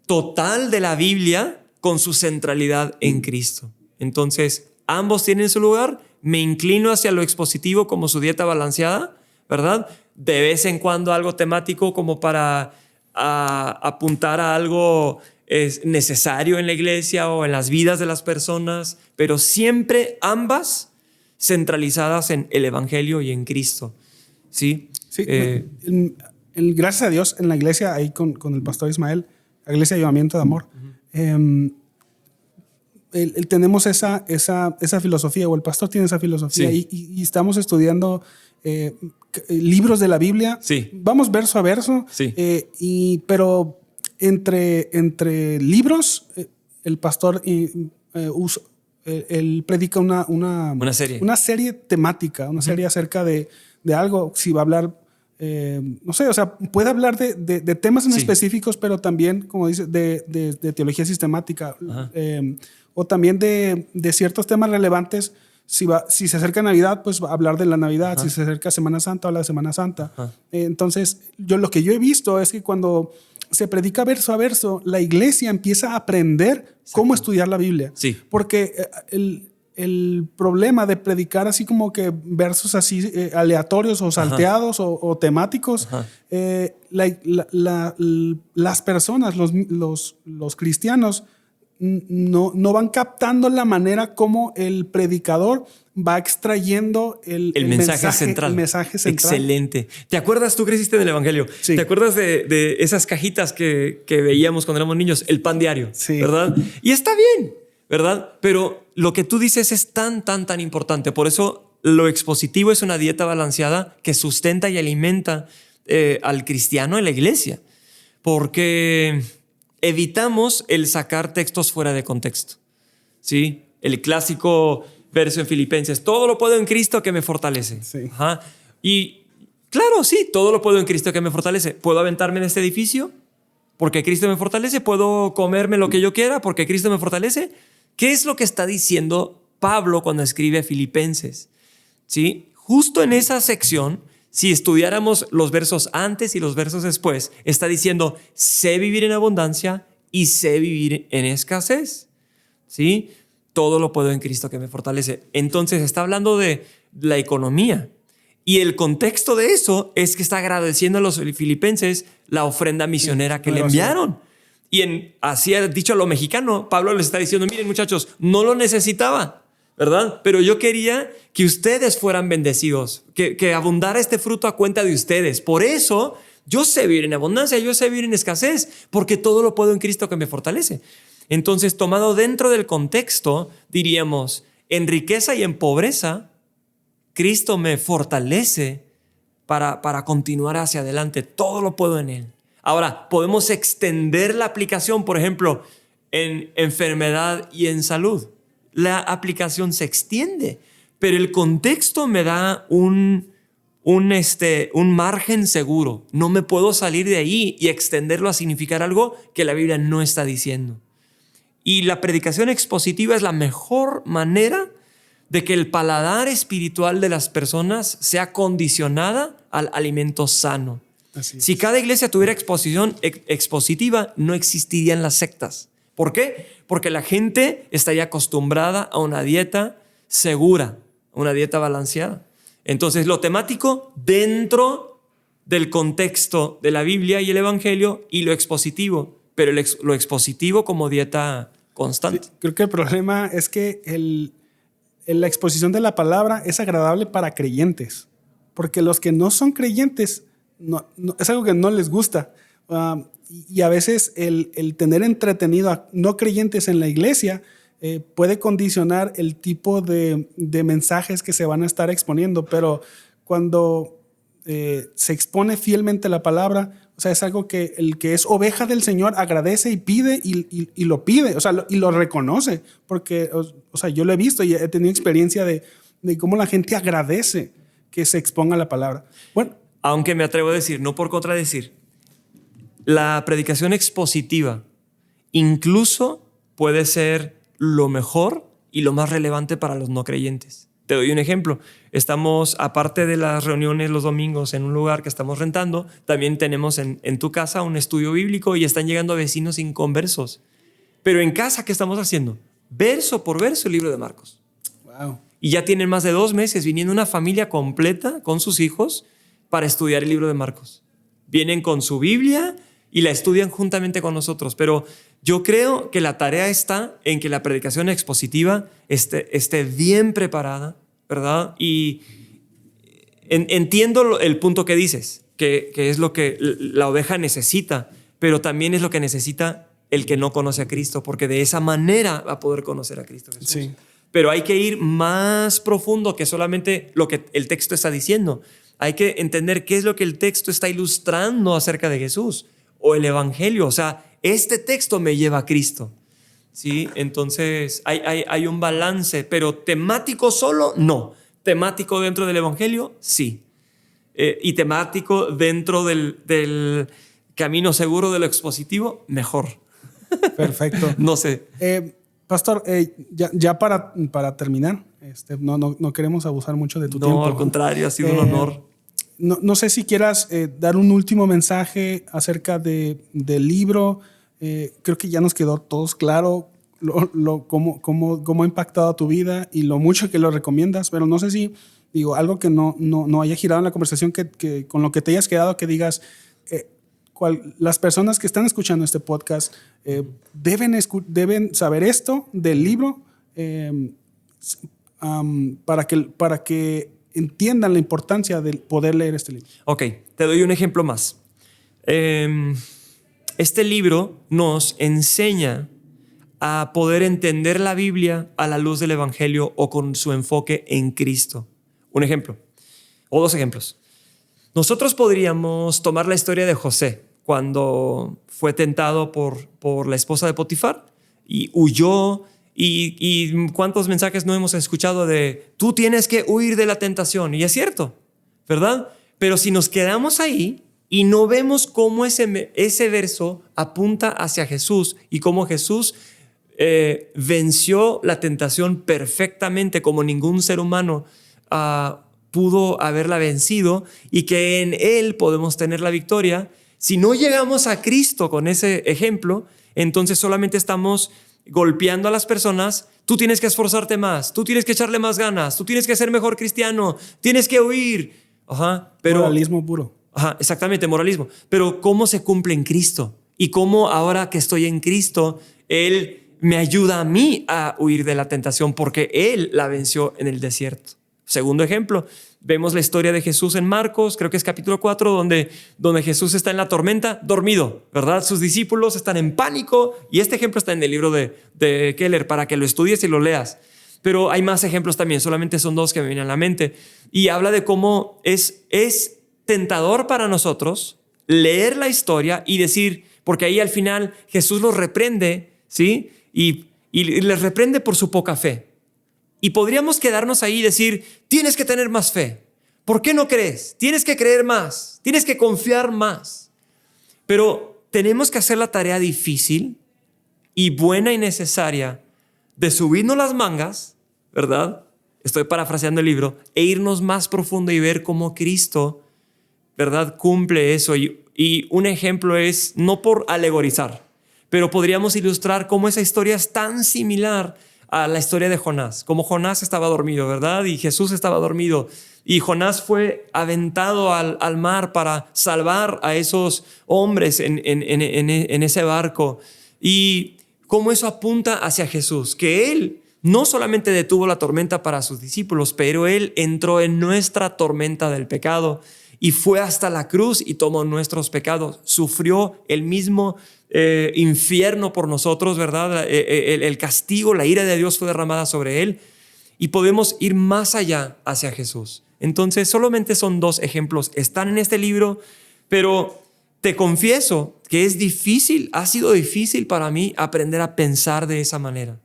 total de la Biblia con su centralidad en Cristo. Entonces, ambos tienen su lugar. Me inclino hacia lo expositivo como su dieta balanceada, ¿verdad? De vez en cuando algo temático como para apuntar a algo necesario en la iglesia o en las vidas de las personas, pero siempre ambas centralizadas en el Evangelio y en Cristo. ¿Sí? Sí. Gracias a Dios, en la iglesia, ahí con el pastor Ismael, la iglesia de Avivamiento de Amor, tenemos esa filosofía, o el pastor tiene esa filosofía, sí. y estamos estudiando libros de la Biblia. Sí. Vamos verso a verso, sí. Pero entre libros, el pastor él predica una serie temática, una serie acerca de algo. Si va a hablar, no sé, o sea, puede hablar de temas en específicos, pero también, como dice, de teología sistemática, o también de ciertos temas relevantes. Si se acerca Navidad, pues va a hablar de la Navidad. Si se acerca Semana Santa, habla de Semana Santa. Entonces, lo que yo he visto es que cuando se predica verso a verso, la iglesia empieza a aprender cómo estudiar la Biblia. Sí. Porque el problema de predicar así como que versos así aleatorios o salteados o temáticos. Las personas, los cristianos, no van captando la manera como el predicador va extrayendo el mensaje central. El mensaje central. Excelente. ¿Te acuerdas? Tú creciste en el Evangelio. Sí. ¿Te acuerdas de esas cajitas que veíamos cuando éramos niños? El pan diario, sí. ¿verdad? Y está bien, ¿verdad? Pero lo que tú dices es tan importante. Por eso lo expositivo es una dieta balanceada que sustenta y alimenta al cristiano en la iglesia. Porque evitamos el sacar textos fuera de contexto. ¿Sí? El clásico verso en Filipenses: todo lo puedo en Cristo que me fortalece. Sí. Ajá. Y claro, sí, todo lo puedo en Cristo que me fortalece. ¿Puedo aventarme en este edificio porque Cristo me fortalece? ¿Puedo comerme lo que yo quiera porque Cristo me fortalece? ¿Qué es lo que está diciendo Pablo cuando escribe Filipenses? ¿Sí? Justo en esa sección, si estudiáramos los versos antes y los versos después, está diciendo: sé vivir en abundancia y sé vivir en escasez. ¿Sí? Todo lo puedo en Cristo que me fortalece. Entonces está hablando de la economía. Y el contexto de eso es que está agradeciendo a los filipenses la ofrenda misionera que le enviaron. Y así dicho a lo mexicano, Pablo les está diciendo: miren, muchachos, no lo necesitaba, ¿verdad? Pero yo quería que ustedes fueran bendecidos, que abundara este fruto a cuenta de ustedes. Por eso yo sé vivir en abundancia, yo sé vivir en escasez, porque todo lo puedo en Cristo que me fortalece. Entonces, tomado dentro del contexto, diríamos: en riqueza y en pobreza, Cristo me fortalece para continuar hacia adelante. Todo lo puedo en Él. Ahora, podemos extender la aplicación, por ejemplo, en enfermedad y en salud. La aplicación se extiende, pero el contexto me da un margen seguro. No me puedo salir de ahí y extenderlo a significar algo que la Biblia no está diciendo. Y la predicación expositiva es la mejor manera de que el paladar espiritual de las personas sea condicionada al alimento sano. Si cada iglesia tuviera exposición expositiva, no existirían las sectas. ¿Por qué? Porque la gente estaría acostumbrada a una dieta segura, una dieta balanceada. Entonces, lo temático dentro del contexto de la Biblia y el Evangelio, y lo expositivo, pero lo expositivo como dieta constante. Sí, creo que el problema es que la exposición de la palabra es agradable para creyentes, porque los que no son creyentes no, es algo que no les gusta. Y a veces el tener entretenido a no creyentes en la iglesia puede condicionar el tipo de mensajes que se van a estar exponiendo, pero cuando se expone fielmente la palabra, o sea, es algo que el que es oveja del Señor agradece y pide y lo pide, o sea, y lo reconoce, porque, o sea, yo lo he visto y he tenido experiencia de cómo la gente agradece que se exponga la palabra. Bueno, aunque me atrevo a decir, no por contradecir, la predicación expositiva incluso puede ser lo mejor y lo más relevante para los no creyentes. Te doy un ejemplo. Estamos, aparte de las reuniones los domingos en un lugar que estamos rentando, también tenemos en tu casa un estudio bíblico y están llegando vecinos inconversos. Pero en casa, ¿qué estamos haciendo? Verso por verso el libro de Marcos. Wow. Y ya tienen más de 2 meses viniendo una familia completa con sus hijos para estudiar el libro de Marcos. Vienen con su Biblia y la estudian juntamente con nosotros. Pero yo creo que la tarea está en que la predicación expositiva esté bien preparada, ¿verdad? Y entiendo el punto que dices, que es lo que la oveja necesita, pero también es lo que necesita el que no conoce a Cristo, porque de esa manera va a poder conocer a Cristo Jesús. Sí. Pero hay que ir más profundo que solamente lo que el texto está diciendo. Hay que entender qué es lo que el texto está ilustrando acerca de Jesús o el Evangelio. O sea, este texto me lleva a Cristo. ¿Sí? Entonces hay un balance, pero temático solo, no. Temático dentro del Evangelio, sí. Y temático dentro del camino seguro de lo expositivo, mejor. Perfecto. No sé. Pastor, ya para terminar, no queremos abusar mucho de tu tiempo. No, al contrario, ha sido un honor. No sé si quieras dar un último mensaje acerca del libro. Creo que ya nos quedó todos claro cómo ha impactado tu vida y lo mucho que lo recomiendas, pero no sé si, digo, algo que no haya girado en la conversación, que con lo que te hayas quedado, que digas, las personas que están escuchando este podcast deben saber esto del libro para que entiendan la importancia de poder leer este libro. Ok, te doy un ejemplo más. Este libro nos enseña a poder entender la Biblia a la luz del Evangelio o con su enfoque en Cristo. Un ejemplo, o dos ejemplos. Nosotros podríamos tomar la historia de José cuando fue tentado por la esposa de Potifar y huyó. Y cuántos mensajes no hemos escuchado de tú tienes que huir de la tentación. Y es cierto, ¿verdad? Pero si nos quedamos ahí y no vemos cómo ese verso apunta hacia Jesús y cómo Jesús venció la tentación perfectamente como ningún ser humano pudo haberla vencido y que en Él podemos tener la victoria. Si no llegamos a Cristo con ese ejemplo, entonces solamente estamos golpeando a las personas. Tú tienes que esforzarte más, tú tienes que echarle más ganas, tú tienes que ser mejor cristiano, tienes que huir. Pero, moralismo puro. Exactamente, moralismo. Pero ¿cómo se cumple en Cristo? Y cómo ahora que estoy en Cristo, Él me ayuda a mí a huir de la tentación porque Él la venció en el desierto. Segundo ejemplo, vemos la historia de Jesús en Marcos, creo que es capítulo 4, donde Jesús está en la tormenta, dormido, ¿verdad? Sus discípulos están en pánico y este ejemplo está en el libro de Keller para que lo estudies y lo leas. Pero hay más ejemplos también, solamente son dos que me vienen a la mente. Y habla de cómo es tentador para nosotros leer la historia y decir, porque ahí al final Jesús los reprende, ¿sí? Y les reprende por su poca fe. Y podríamos quedarnos ahí y decir, tienes que tener más fe. ¿Por qué no crees? Tienes que creer más. Tienes que confiar más. Pero tenemos que hacer la tarea difícil y buena y necesaria de subirnos las mangas, ¿verdad? Estoy parafraseando el libro, e irnos más profundo y ver cómo Cristo, ¿verdad?, cumple eso. Y un ejemplo es, no por alegorizar, pero podríamos ilustrar cómo esa historia es tan similar a la historia de Jonás. Como Jonás estaba dormido, ¿verdad? Y Jesús estaba dormido. Y Jonás fue aventado al mar para salvar a esos hombres en ese barco. Y cómo eso apunta hacia Jesús, que Él no solamente detuvo la tormenta para sus discípulos, pero Él entró en nuestra tormenta del pecado y fue hasta la cruz y tomó nuestros pecados. Sufrió el mismo infierno por nosotros, ¿verdad? El castigo, la ira de Dios fue derramada sobre Él y podemos ir más allá hacia Jesús. Entonces, solamente son dos ejemplos. Están en este libro, pero te confieso que es difícil, ha sido difícil para mí aprender a pensar de esa manera.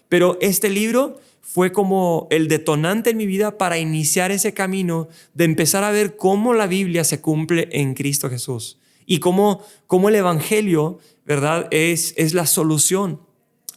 Pero este libro fue como el detonante en mi vida para iniciar ese camino de empezar a ver cómo la Biblia se cumple en Cristo Jesús y cómo el Evangelio, ¿verdad?, es la solución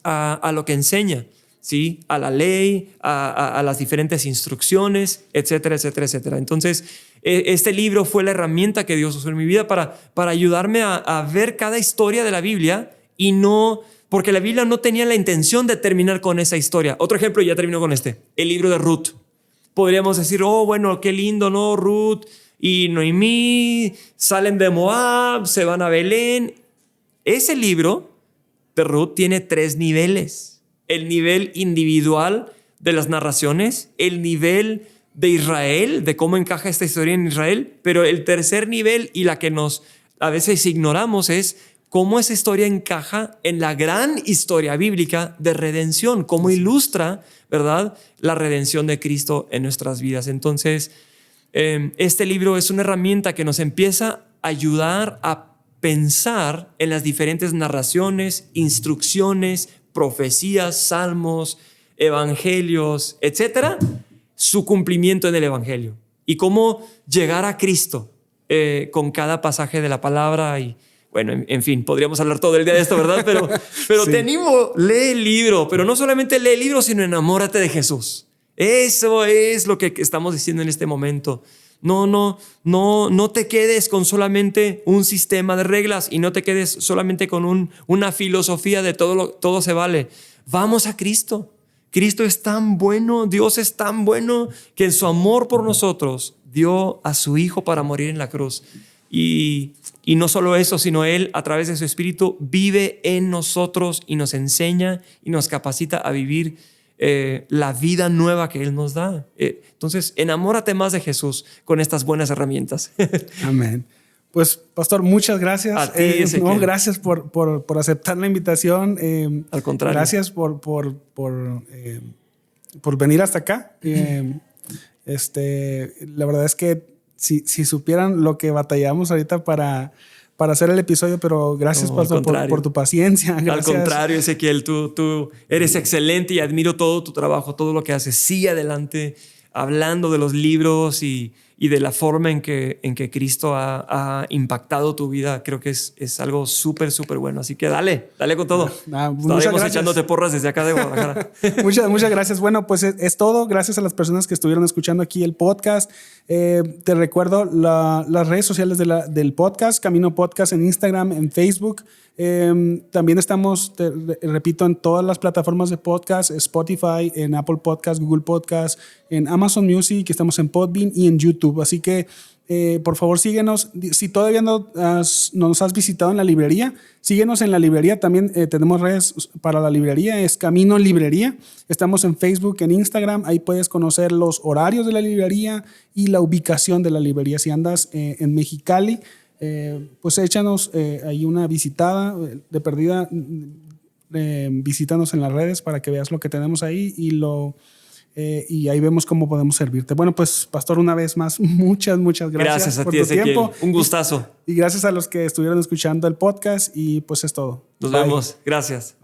a lo que enseña, ¿sí?, a la ley, a las diferentes instrucciones, etcétera, etcétera, etcétera. Entonces, este libro fue la herramienta que Dios usó en mi vida para ayudarme a ver cada historia de la Biblia y no... Porque la Biblia no tenía la intención de terminar con esa historia. Otro ejemplo, ya termino con el libro de Ruth. Podríamos decir, oh, bueno, qué lindo, ¿no? Ruth y Noemí salen de Moab, se van a Belén. Ese libro de Ruth tiene 3 niveles. El nivel individual de las narraciones, el nivel de Israel, de cómo encaja esta historia en Israel, pero el tercer nivel y la que a veces ignoramos es cómo esa historia encaja en la gran historia bíblica de redención, cómo ilustra, ¿verdad?, la redención de Cristo en nuestras vidas. Entonces, este libro es una herramienta que nos empieza a ayudar a pensar en las diferentes narraciones, instrucciones, profecías, salmos, evangelios, etcétera, su cumplimiento en el evangelio y cómo llegar a Cristo con cada pasaje de la palabra. Y bueno, en fin, podríamos hablar todo el día de esto, ¿verdad? Pero sí. Te animo, lee el libro, pero no solamente lee el libro, sino enamórate de Jesús. Eso es lo que estamos diciendo en este momento. No te quedes con solamente un sistema de reglas y no te quedes solamente con una filosofía de todo se vale. Vamos a Cristo. Cristo es tan bueno, Dios es tan bueno que en su amor por nosotros dio a su Hijo para morir en la cruz. Y no solo eso, sino Él a través de su Espíritu vive en nosotros y nos enseña y nos capacita a vivir la vida nueva que Él nos da. Entonces, enamórate más de Jesús con estas buenas herramientas. Amén. Pues, pastor, muchas gracias. A ti, gracias por aceptar la invitación. Al contrario. Gracias por venir hasta acá. La verdad es que si supieran lo que batallamos ahorita para hacer el episodio, pero gracias, pastor, por tu paciencia. Gracias. Al contrario, Ezequiel, tú eres excelente y admiro todo tu trabajo, todo lo que haces. Sigue adelante hablando de los libros y de la forma en que Cristo ha impactado tu vida. Creo que es algo súper, súper bueno. Así que dale con todo. Estaremos echándote porras desde acá de Guadalajara. Muchas gracias. Bueno, pues es todo. Gracias a las personas que estuvieron escuchando aquí el podcast. Te recuerdo las redes sociales del podcast, Camino Podcast en Instagram, en Facebook. También estamos, repito, en todas las plataformas de podcast, Spotify, en Apple Podcast, Google Podcast, en Amazon Music, estamos en Podbean y en YouTube. Así que, por favor, síguenos. Si todavía no nos has visitado en la librería, síguenos en la librería. También tenemos redes para la librería, es Camino Librería. Estamos en Facebook, en Instagram. Ahí puedes conocer los horarios de la librería y la ubicación de la librería. Si andas en Mexicali, pues échanos ahí una visitada de perdida. Visítanos en las redes para que veas lo que tenemos ahí y ahí vemos cómo podemos servirte. Bueno, pues, pastor, una vez más, muchas gracias. Gracias a por ti, tu Ezequiel. tiempo. Un gustazo. Y gracias a los que estuvieron escuchando el podcast y pues es todo. Nos vemos. Gracias.